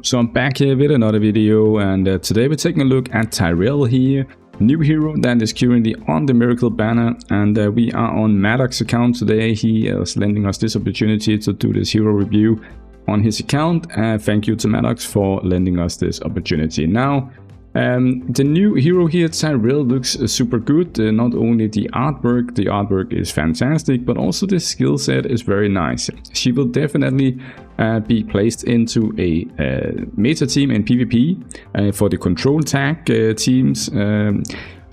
So I'm back here with another video, and today we're taking a look at Tyrell here, new hero that is currently on the Miracle banner, and we are on Maddox's account today. He is lending us this opportunity to do this hero review on his account. Thank you to Maddox for lending us this opportunity. Now, the new hero here, Tyrell, looks super good. Not only the artwork is fantastic, but also the skill set is very nice. She will definitely be placed into a meta team in PvP for the control tag teams.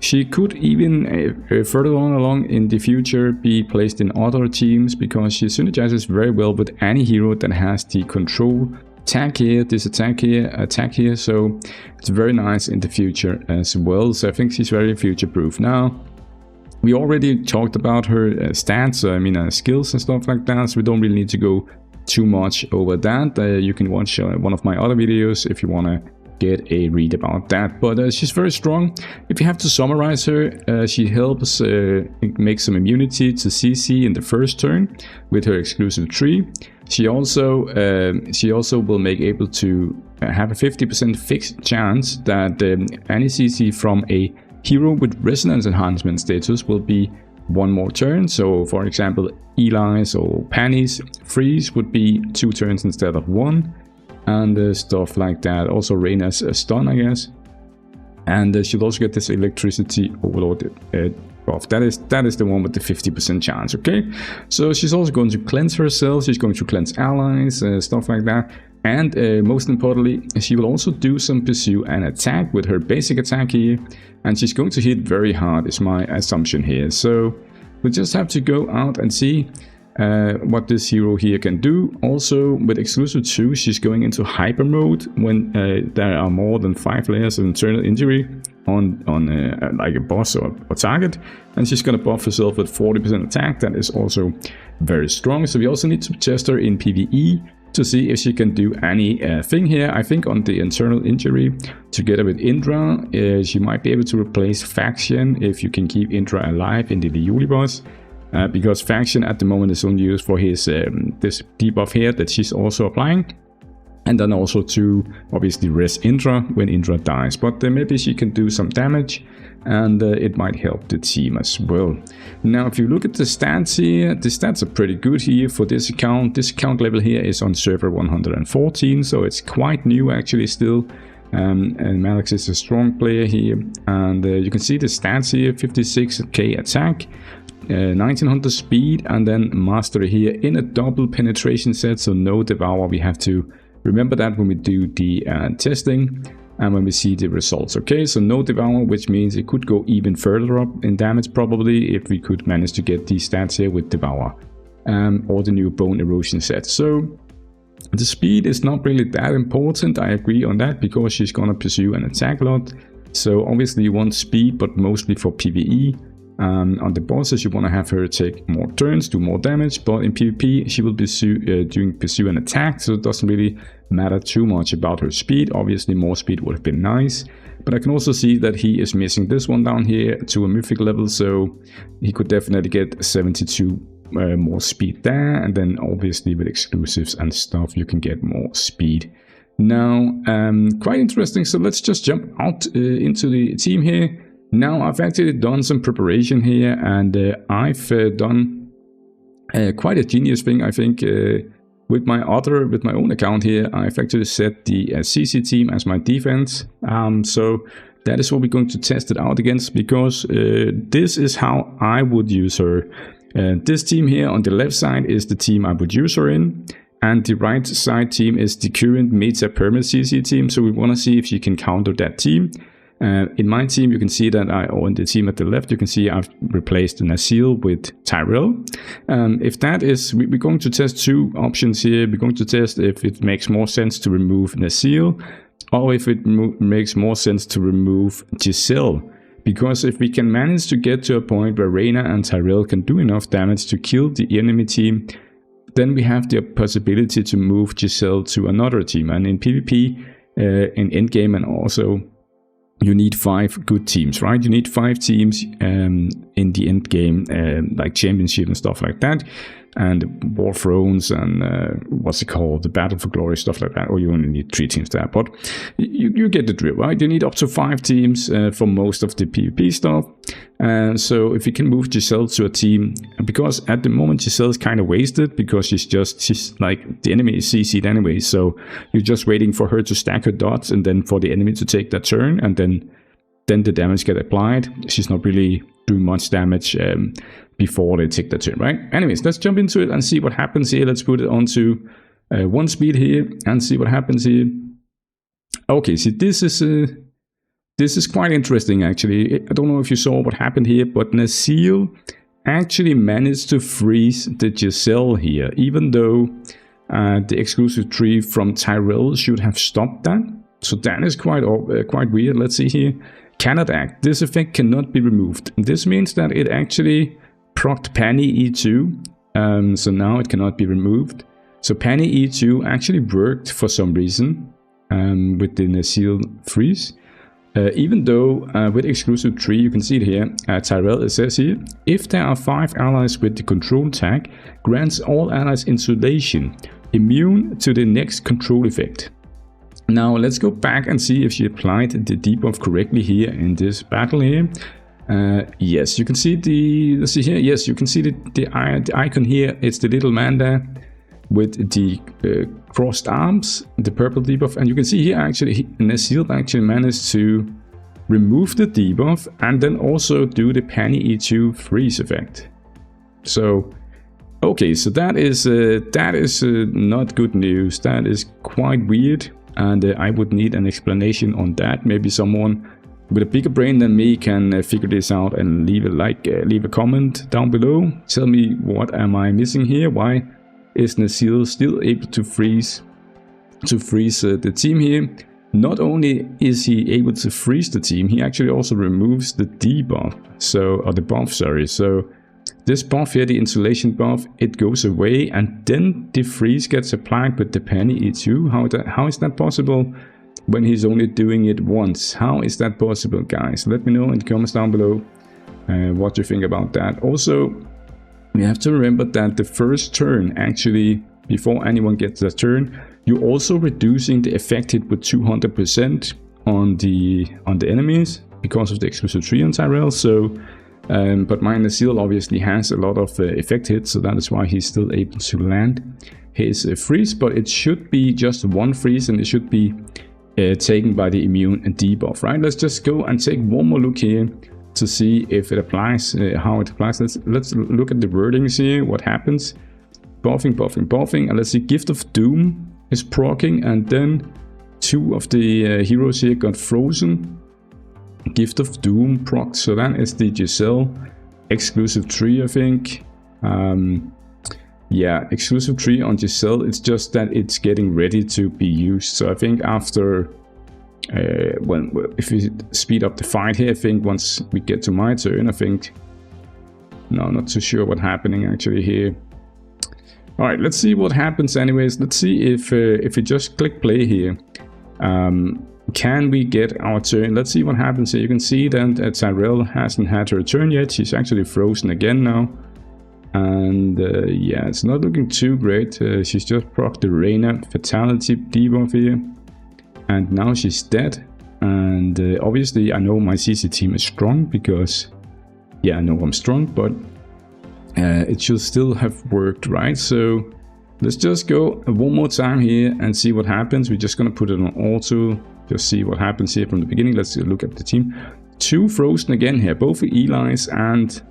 She could even further on along in the future be placed in other teams because she synergizes very well with any hero that has the control attack here, this attack here, so it's very nice in the future as well. So I think she's very future proof. Now, we already talked about her stats, skills and stuff like that, so we don't really need to go too much over that. You can watch one of my other videos if you want to get a read about that, but she's very strong. If you have to summarize her, she helps make some immunity to CC in the first turn with her exclusive tree. She also will make able to have a 50% fixed chance that any CC from a hero with resonance enhancement status will be one more turn. So for example, Eli's or Penny's freeze would be 2 turns instead of 1, and stuff like that. Also Reyna's stun, I guess, and she'll also get this electricity overload buff. That is the one with the 50% chance. Okay, so she's also going to cleanse herself, she's going to cleanse allies, stuff like that, and most importantly, she will also do some pursue and attack with her basic attack here, and she's going to hit very hard is my assumption here. So we just have to go out and see what this hero here can do. Also with exclusive 2, she's going into hyper mode when there are more than 5 layers of internal injury on like a boss or target, and she's gonna buff herself with 40% attack. That is also very strong. So we also need to test her in PvE to see if she can do anything here. I think on the internal injury, together with Indra, she might be able to replace Faction if you can keep Indra alive in the Viability boss. Because Faction at the moment is only used for his this debuff here that she's also applying, and then also to obviously rest Indra when Indra dies. But maybe she can do some damage, and it might help the team as well. Now, if you look at the stats here, the stats are pretty good here for this account. This account level here is on server 114, so it's quite new actually still. And Maddox is a strong player here, and you can see the stats here: 56k attack, 1900 speed, and then mastery here in a double penetration set, so no devour. We have to remember that when we do the testing and when we see the results. Okay, so no devour, which means it could go even further up in damage probably if we could manage to get these stats here with devour, or the new bone erosion set. So the speed is not really that important, I agree on that, because she's gonna pursue and attack a lot. So obviously you want speed, but mostly for PvE. On the bosses you want to have her take more turns, do more damage, but in PvP she will be doing pursue and attack, so it doesn't really matter too much about her speed. Obviously more speed would have been nice, but I can also see that he is missing this one down here to a mythic level, so he could definitely get 72 more speed there, and then obviously with exclusives and stuff you can get more speed. Now, quite interesting, so let's just jump out into the team here. Now, I've actually done some preparation here, and I've done quite a genius thing, I think. With my own account here, I've actually set the CC team as my defense. So that is what we're going to test it out against, because this is how I would use her. This team here on the left side is the team I would use her in, and the right side team is the current meta perma CC team. So we want to see if she can counter that team. In my team, you can see that or in the team at the left, you can see I've replaced Nasil with Tyrell. If that is, we're going to test 2 options here. We're going to test if it makes more sense to remove Nasil, or if it makes more sense to remove Giselle. Because if we can manage to get to a point where Reyna and Tyrell can do enough damage to kill the enemy team, then we have the possibility to move Giselle to another team. And in PvP, in endgame, and also you need 5 good teams, right? You need 5 teams in the end game, like championship and stuff like that. and War Thrones and what's it called, the Battle for Glory, stuff like that. Or you only need 3 teams there, but you get the drill, right? You need up to 5 teams for most of the PvP stuff. And so if you can move Giselle to a team, because at the moment Giselle is kind of wasted, because she's like, the enemy is CC'd anyway, so you're just waiting for her to stack her dots and then for the enemy to take that turn, and then the damage get applied. She's not really doing much damage before they take the turn, right? Anyways, let's jump into it and see what happens here. Let's put it onto 1 speed here and see what happens here. Okay, see, this is quite interesting actually. I don't know if you saw what happened here, but Nazil actually managed to freeze the Giselle here, even though the exclusive tree from Tyrell should have stopped that. So that is quite weird. Let's see here. Cannot act. This effect cannot be removed. This means that it actually procced Penny E2, so now it cannot be removed. So Penny E2 actually worked for some reason with the Nazil freeze. Even though with exclusive tree, you can see it here, Tyrell, it says here, if there are 5 allies with the control tag, grants all allies insulation, immune to the next control effect. Now let's go back and see if she applied the debuff correctly here in this battle here. Yes, you can see let's see here, yes, you can see the icon here, it's the little man there with the crossed arms, the purple debuff, and you can see here actually Nazil actually managed to remove the debuff and then also do the Penny E2 freeze effect. So okay, so that is not good news. That is quite weird, and I would need an explanation on that. Maybe someone with a bigger brain than me can figure this out and leave a comment down below. Tell me, what am I missing here? Why is Nazil still able to freeze the team here? Not only is he able to freeze the team, he actually also removes the debuff, or the buff, sorry. So this buff here, the insulation buff, it goes away, and then the freeze gets applied with the Penny E2. How is that possible when he's only doing it once? How is that possible, guys? Let me know in the comments down below what you think about that. Also, we have to remember that the first turn, actually, before anyone gets a turn, you're also reducing the effect hit with 200% on the enemies because of the exclusive tree on Tyrell. So, but my Nazil obviously has a lot of effect hits, so that is why he's still able to land his freeze. But it should be just 1 freeze, and it should be taken by the immune and debuff, right? Let's just go and take one more look here to see if it applies, how it applies. Let's look at the wordings here, what happens. Buffing, buffing, buffing, and let's see, Gift of Doom is proccing, and then 2 of the heroes here got frozen. Gift of Doom proc, so that is the Giselle exclusive tree, I think. Yeah, exclusive tree on Giselle, it's just that it's getting ready to be used. So I think after, if we speed up the fight here, I think once we get to my turn, I think, no, not too sure what's happening actually here. All right, let's see what happens anyways. Let's see if we just click play here, can we get our turn? Let's see what happens here. You can see that Tyrell hasn't had her turn yet. She's actually frozen again now. And yeah, it's not looking too great. She's just procced the Reyna fatality debuff here. And now she's dead. And obviously I know my CC team is strong because, yeah, I know I'm strong, but it should still have worked, right? So let's just go one more time here and see what happens. We're just gonna put it on auto, just see what happens here from the beginning. Let's look at the team. 2 frozen again here, both Eli's and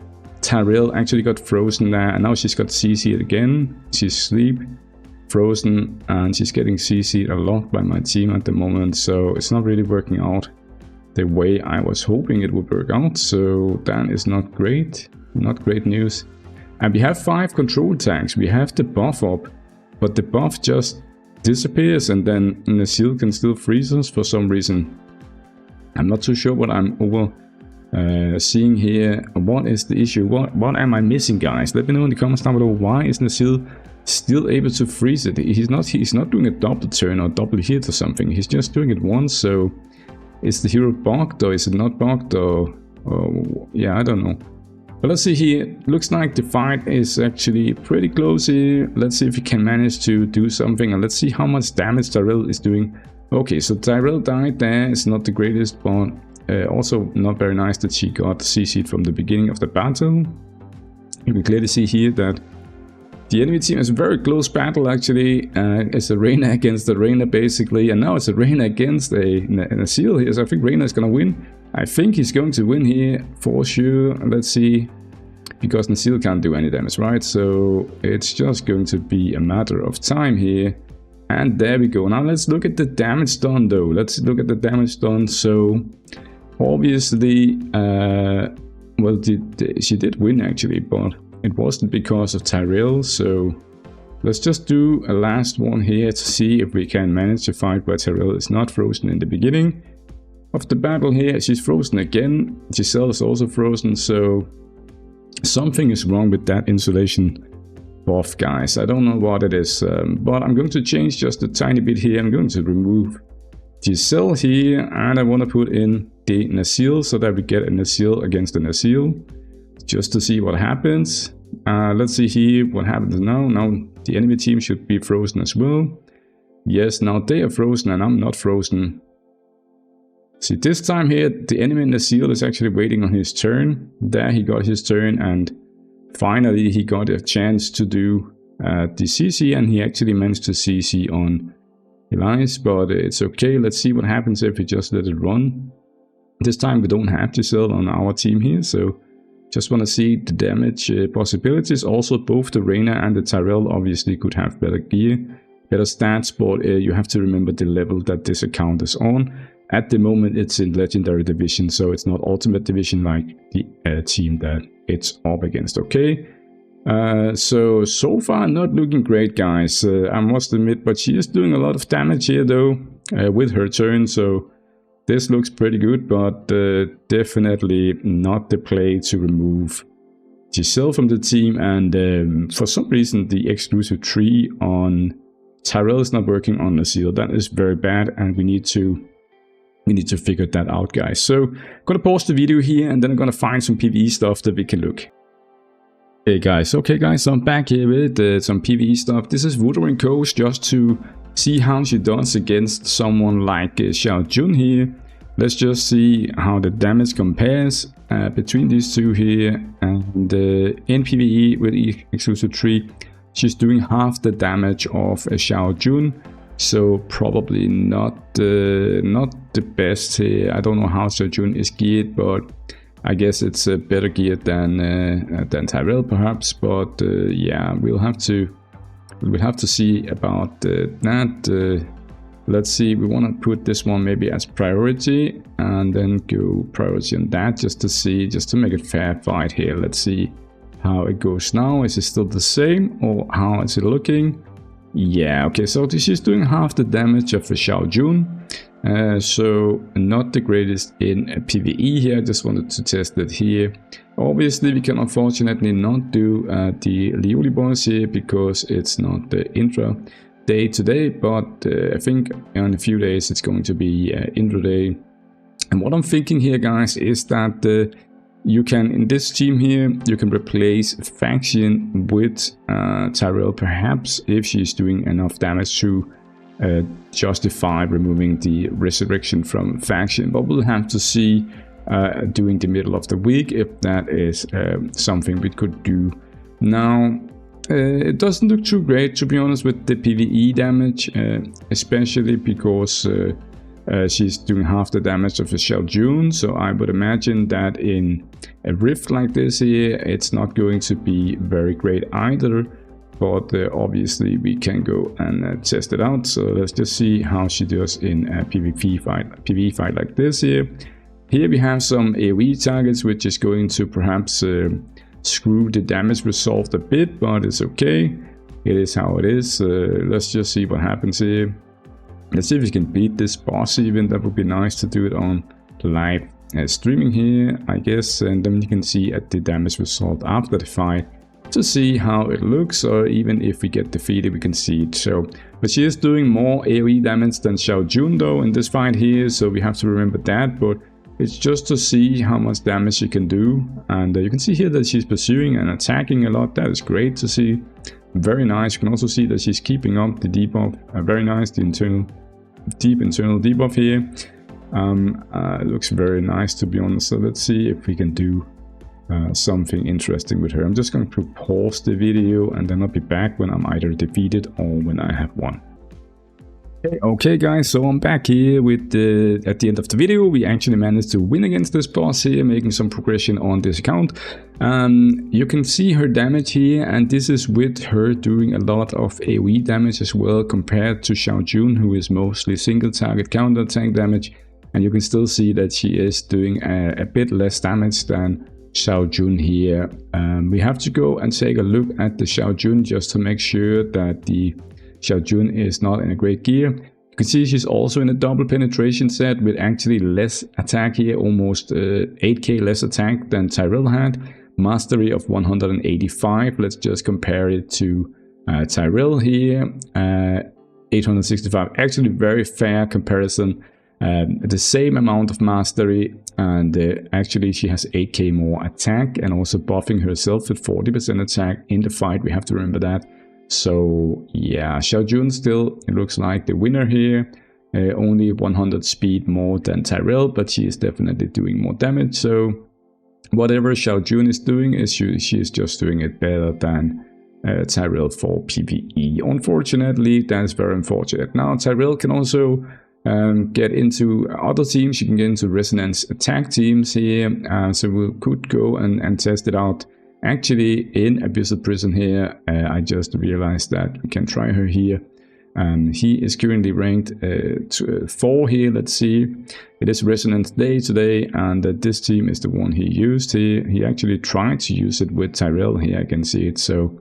Tyrell actually got frozen there, and now she's got CC'd again. She's asleep, frozen, and she's getting CC'd a lot by my team at the moment, so it's not really working out the way I was hoping it would work out. So that is not great news. And we have 5 control tags. We have the buff up, but the buff just disappears, and then Nazil can still freeze us for some reason. I'm not too sure what I'm seeing here. What is the issue? What am I missing, guys? Let me know in the comments down below. Why is Nazil still able to freeze it? He's not doing a double turn or double hit or something. He's just doing it once. So is the hero bugged, or is it not bugged, or yeah, I don't know. But let's see here. Looks like the fight is actually pretty close here. Let's see if we can manage to do something, and let's see how much damage Tyrell is doing. Okay, so Tyrell died there. It's not the greatest, but also not very nice that she got CC'd from the beginning of the battle. You can clearly see here that the enemy team is a very close battle actually. It's a Reyna against a Reyna basically, and now it's a Reyna against a Seal here, so I think Reyna is gonna win. I think he's going to win here for sure. Let's see, because Nasil can't do any damage, right? So it's just going to be a matter of time here. And there we go. Now let's look at the damage done though. Let's look at the damage done. So obviously, well, she did win actually, but it wasn't because of Tyrell. So let's just do a last one here to see if we can manage to fight where Tyrell is not frozen in the beginning of the battle here. She's frozen again. Giselle is also frozen, so something is wrong with that insulation buff, guys. I don't know what it is, but I'm going to change just a tiny bit here. I'm going to remove Giselle here, and I want to put in the Nasil so that we get a Nasil against a Nasil, just to see what happens. Let's see here what happens now. Now the enemy team should be frozen as well. Yes, now they are frozen and I'm not frozen. See, this time here, the enemy Nasil is actually waiting on his turn. There he got his turn, and finally he got a chance to do the CC, and he actually managed to CC on Elias, but it's okay. Let's see what happens if we just let it run. This time we don't have Giselle on our team here, so just want to see the damage possibilities. Also, both the Reyna and the Tyrell obviously could have better gear, better stats, but you have to remember the level that this account is on. At the moment it's in Legendary Division, so it's not Ultimate Division like the team that it's up against, okay? So far not looking great, guys, I must admit, but she is doing a lot of damage here though, with her turn, so this looks pretty good, but definitely not the play to remove Giselle from the team. And for some reason the exclusive tree on Tyrell is not working on Nasil. That is very bad, and we need to figure that out, guys. So I'm gonna pause the video here, and then I'm gonna find some PvE stuff that we can look. Hey guys, okay guys, so I'm back here with some PvE stuff. This is Wuthering Coast, just to see how she does against someone like Xiao Jun here. Let's just see how the damage compares between these two here. And in PvE with exclusive tree, she's doing half the damage of Xiao Jun. So probably not the best here. I don't know how Xiao Jun is geared, but I guess it's better geared than Tyrell perhaps. But yeah, we'll have to see about that. Let's see. We want to put this one maybe as priority, and then go priority on that, just to see, just to make it fair fight here. Let's see how it goes now. Is it still the same, or how is it looking? Yeah, okay, so she's doing half the damage of a Xiao Jun, so not the greatest in PvE here. I just wanted to test it here. Obviously we can unfortunately not do the Lioli boss here because it's not the intra day today, but I think in a few days it's going to be intraday. And what I'm thinking here, guys, is that you can, in this team here, you can replace Faction with Tyrell, perhaps, if she's doing enough damage to justify removing the Resurrection from Faction. But we'll have to see during the middle of the week if that is something we could do. Now, it doesn't look too great, to be honest, with the PvE damage, especially because she's doing half the damage of a Xiao Jun, so I would imagine that in a rift like this here, it's not going to be very great either, but obviously we can go and test it out. So let's just see how she does in a PvP fight like this here. Here we have some AoE targets, which is going to perhaps screw the damage result a bit, but it's okay. It is how it is. Let's just see what happens here. Let's see if we can beat this boss even. That would be nice to do it on live streaming here, I guess. And then you can see at the damage result after the fight to see how it looks, or even if we get defeated, we can see it. So, but she is doing more AoE damage than Xiao Jun though in this fight here, so we have to remember that. But It's just to see how much damage she can do. And you can see here that she's pursuing and attacking a lot. That is great to see. Very nice. You can also see that she's keeping up the debuff. Very nice, the deep internal debuff here. It looks very nice, to be honest. So let's see if we can do something interesting with her. I'm just going to pause the video and then I'll be back when I'm either defeated or when I have won. Okay guys, so I'm back here with at the end of the video. We actually managed to win against this boss here, making some progression on this account. You can see her damage here, and this is with her doing a lot of AoE damage as well compared to Xiaojun, who is mostly single target counter attack damage. And you can still see that she is doing a bit less damage than Xiaojun here. We have to go and take a look at the Xiaojun just to make sure that the Xiaojun is not in a great gear. You can see she's also in a double penetration set with actually less attack here, almost 8k less attack than Tyrell had. Mastery of 185. Let's just compare it to Tyrell here. 865. Actually very fair comparison. The same amount of mastery, and actually she has 8k more attack and also buffing herself with 40% attack in the fight. We have to remember that. So yeah, Xiaojun still, it looks like the winner here. Only 100 speed more than Tyrell, but she is definitely doing more damage. So whatever Xiaojun is doing, she is just doing it better than Tyrell for PvE. Unfortunately, that is very unfortunate. Now Tyrell can also get into other teams. You can get into resonance attack teams here. So we could go and test it out. Actually, in Abyssal Prison here, I just realized that we can try her here. He is currently ranked 4 here. Let's see. It is Resonance Day today, and this team is the one he used here. He actually tried to use it with Tyrell here. I can see it. So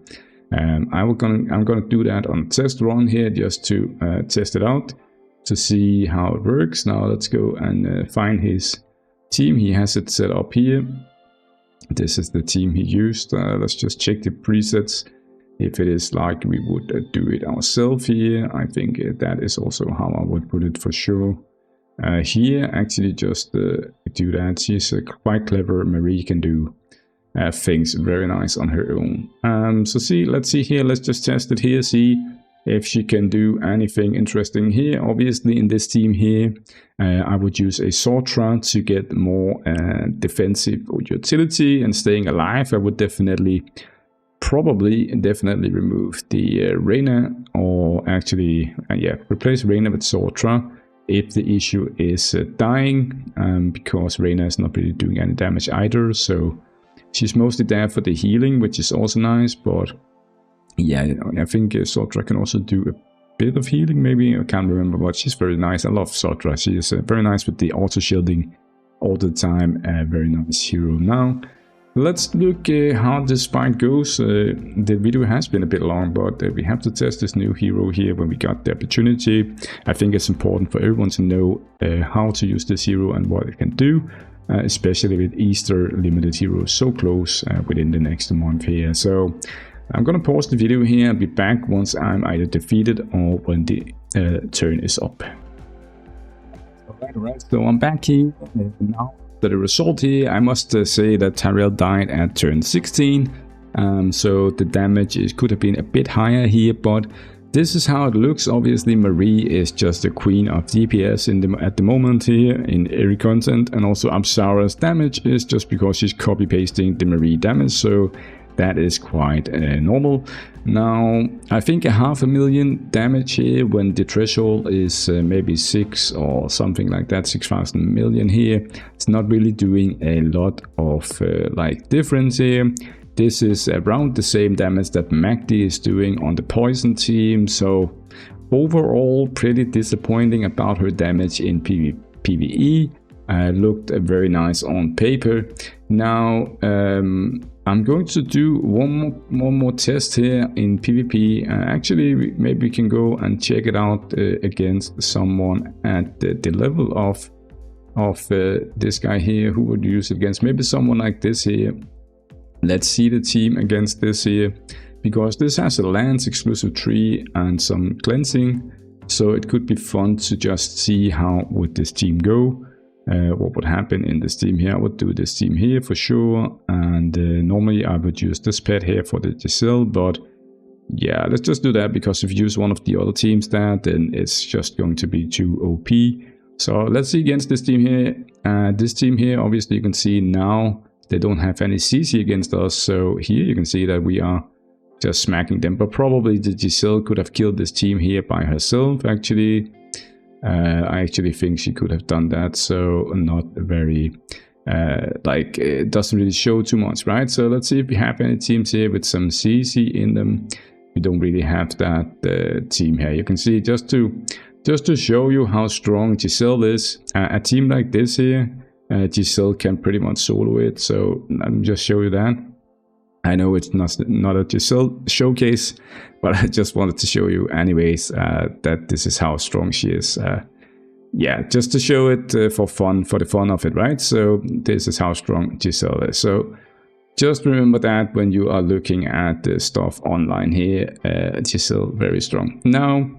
I'm gonna do that on a test run here just to test it out to see how it works. Now let's go and find his team. He has it set up here. This is the team he used. Let's just check the presets. If it is like we would do it ourselves here, I think that is also how I would put it for sure. Here, actually just do that. She's quite clever. Marie can do things very nice on her own. So let's see here. Let's just test it here. See if she can do anything interesting here. Obviously in this team here, I would use a Sortra to get more defensive utility and staying alive. I would definitely remove the Reyna, or actually replace Reyna with Sortra if the issue is dying, because Reyna is not really doing any damage either. So she's mostly there for the healing, which is also nice, but yeah, I think Sortra can also do a bit of healing, maybe. I can't remember, but she's very nice. I love Sortra. She is very nice with the auto shielding all the time. Very nice hero. Now, let's look how this fight goes. The video has been a bit long, but we have to test this new hero here when we got the opportunity. I think it's important for everyone to know how to use this hero and what it can do, especially with Easter limited heroes so close within the next month here. So I'm gonna pause the video here and be back once I'm either defeated or when the turn is up. Alright, so I'm back here now. The result here, I must say that Tyrell died at turn 16, so the damage could have been a bit higher here, but this is how it looks. Obviously Marie is just the queen of DPS at the moment here in every content, and also Apsara's damage is just because she's copy pasting the Marie damage, so that is quite normal. Now, I think 500,000 damage here when the threshold is maybe 6 or something like that, 6,000 million here. It's not really doing a lot of like difference here. This is around the same damage that Magdi is doing on the poison team. So overall, pretty disappointing about her damage in PvE. Looked very nice on paper. Now, I'm going to do one more test here in PvP. Actually, maybe we can go and check it out against someone at the level of this guy here. Who would use it against? Maybe someone like this here. Let's see the team against this here, because this has a Lance exclusive tree and some cleansing, so it could be fun to just see how would this team go. what would happen in this team here. I would do this team here for sure, and normally I would use this pet here for the Giselle, but yeah, let's just do that, because if you use one of the other teams there, then it's just going to be too OP. So let's see against this team here. This team here, obviously you can see now they don't have any CC against us, so here you can see that we are just smacking them, but probably the Giselle could have killed this team here by herself actually. I actually think she could have done that, so not very like it doesn't really show too much, right? So let's see if we have any teams here with some CC in them. We don't really have that team here. You can see just to show you how strong Giselle is. A team like this here, Giselle can pretty much solo it, so let me just show you that. I know it's not a Giselle showcase, but I just wanted to show you anyways that this is how strong she is. Yeah, just to show it for the fun of it, right? So this is how strong Giselle is. So just remember that when you are looking at the stuff online here, Giselle very strong. Now,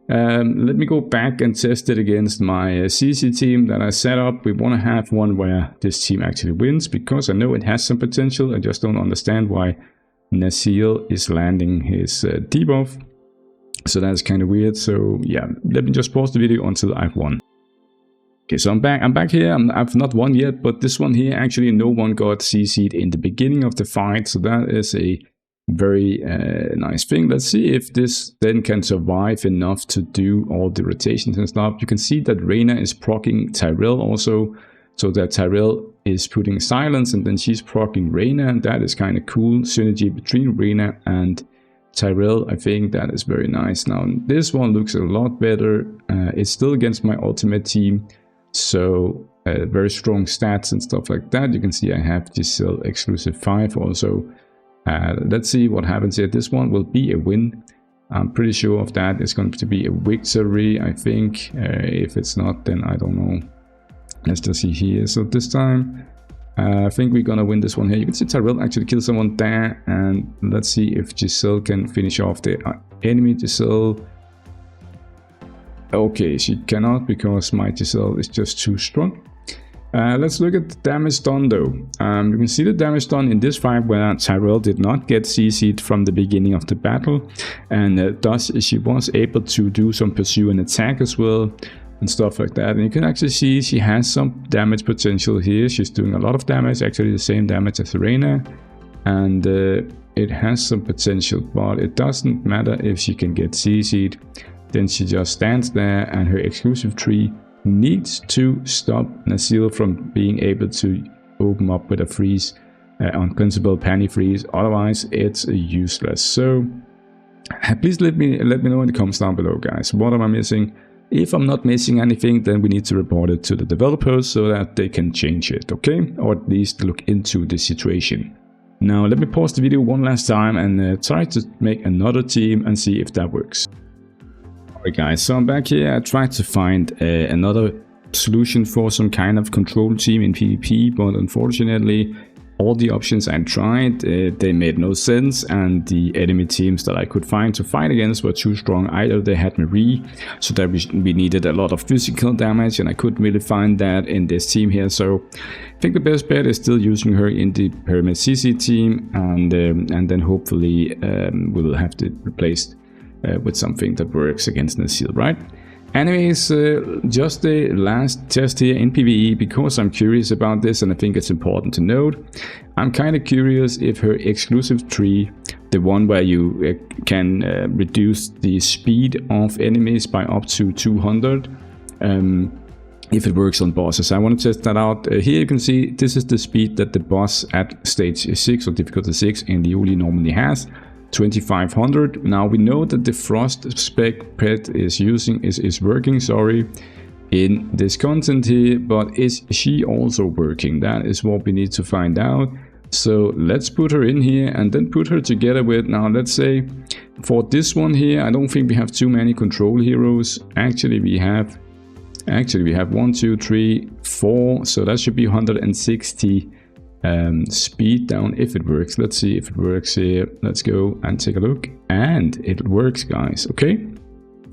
let me go back and test it against my CC team that I set up. We want to have one where this team actually wins, because I know it has some potential. I just don't understand why Nasil is landing his debuff. So that's kind of weird. So yeah, let me just pause the video until I've won. Okay, so I'm back here. I've not won yet, but this one here, actually no one got CC'd in the beginning of the fight. So that is a very nice thing. Let's see if this then can survive enough to do all the rotations and stuff. You can see that Reyna is proccing Tyrell also, so that Tyrell is putting silence and then she's proccing Reyna, and that is kind of cool synergy between Reyna and Tyrell. I think that is very nice. Now this one looks a lot better. It's still against my ultimate team, so very strong stats and stuff like that. You can see I have Giselle exclusive 5 also. Let's see what happens here. This one will be a win. I'm pretty sure of that. It's going to be a victory, I think. If it's not, then I don't know. Let's just see here. So this time, I think we're going to win this one here. You can see Tyrell actually kill someone there. And let's see if Giselle can finish off the enemy Giselle. Okay, she cannot, because my Giselle is just too strong. Let's look at the damage done though. You can see the damage done in this fight where Tyrell did not get CC'd from the beginning of the battle, and thus she was able to do some pursue and attack as well and stuff like that. And you can actually see she has some damage potential here. She's doing a lot of damage, actually the same damage as Reyna, and it has some potential, but it doesn't matter if she can get CC'd. Then she just stands there, and her exclusive tree needs to stop Nasil from being able to open up with a freeze, on principle penny freeze. Otherwise it's useless. So please let me know in the comments down below, guys. What am I missing? If I'm not missing anything, then we need to report it to the developers so that they can change it, okay? Or at least look into the situation. Now let me pause the video one last time and try to make another team and see if that works. Alright guys, so I'm back here. I tried to find another solution for some kind of control team in PvP, but unfortunately all the options I tried, they made no sense, and the enemy teams that I could find to fight against were too strong. Either they had Marie, so that we needed a lot of physical damage, and I couldn't really find that in this team here. So I think the best bet is still using her in the Pyramid CC team, and then hopefully we will have to replace with something that works against Nasil, right? Anyways, just the last test here in PvE, because I'm curious about this and I think it's important to note. I'm kind of curious if her exclusive tree, the one where you can reduce the speed of enemies by up to 200, if it works on bosses. I want to test that out. Here you can see this is the speed that the boss at stage 6 or difficulty 6 in the Uli normally has. 2500. Now we know that the frost spec pet is working, sorry, in this content here, but is she also working? That is what we need to find out. So let's put her in here and then put her together with, now let's say for this one here, I don't think we have too many control heroes. Actually we have 1, 2, 3, 4, so that should be 160 speed down if it works. Let's see if it works here. Let's go and take a look, and it works, guys. Okay,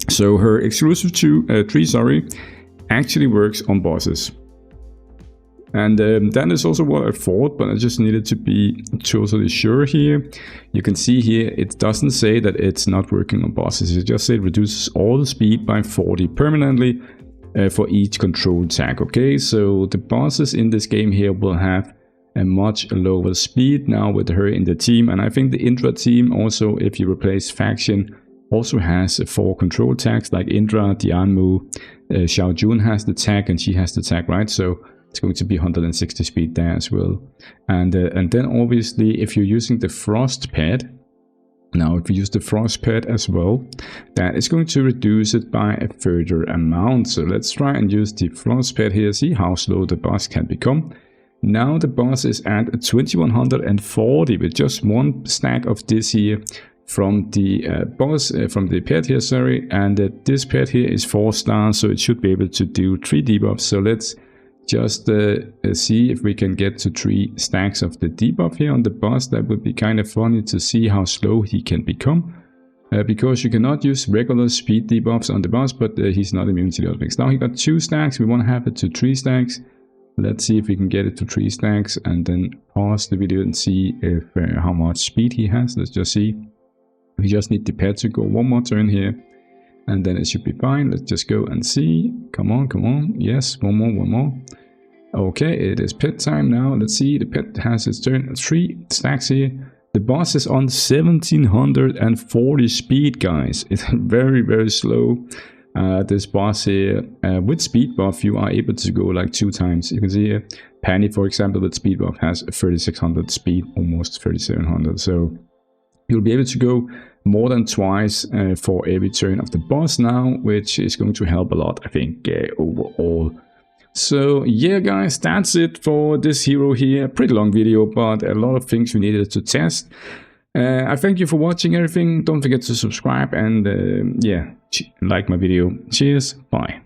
so her exclusive tree, sorry, actually works on bosses. And that is also what I thought, but I just needed to be totally sure here. You can see here, it doesn't say that it's not working on bosses. It just says it reduces all the speed by 40 permanently for each control tag. Okay, so the bosses in this game here will have a much lower speed now with her in the team. And I think the Indra team also, if you replace faction, also has 4 control tags like Indra, Dianmu, Xiao Jun has the tag and she has the tag, right? So it's going to be 160 speed there as well. And then obviously if you're using the Frost pad, now if you use the Frost pad as well, that is going to reduce it by a further amount. So let's try and use the Frost pad here, see how slow the boss can become. Now the boss is at 2140 with just 1 stack of this here from the from the pet here, sorry. And this pet here is 4 stars, so it should be able to do 3 debuffs. So let's just see if we can get to 3 stacks of the debuff here on the boss. That would be kind of funny to see how slow he can become. Because you cannot use regular speed debuffs on the boss, but he's not immune to the other things. Now he got 2 stacks, we want to have it to 3 stacks. Let's see if we can get it to 3 stacks and then pause the video and see if how much speed he has. Let's just see. We just need the pet to go 1 more turn here and then it should be fine. Let's just go and see. Come on, come on. Yes, one more. Okay, it is pet time now. Let's see. The pet has its turn. 3 stacks here. The boss is on 1740 speed, guys. It's very, very slow. This boss here, with speed buff, you are able to go like 2 times. You can see here, Penny, for example, with speed buff has 3600 speed, almost 3700. So you'll be able to go more than twice for every turn of the boss now, which is going to help a lot, I think, overall. So yeah, guys, that's it for this hero here. Pretty long video, but a lot of things we needed to test. I thank you for watching everything. Don't forget to subscribe and yeah, like my video. Cheers, bye.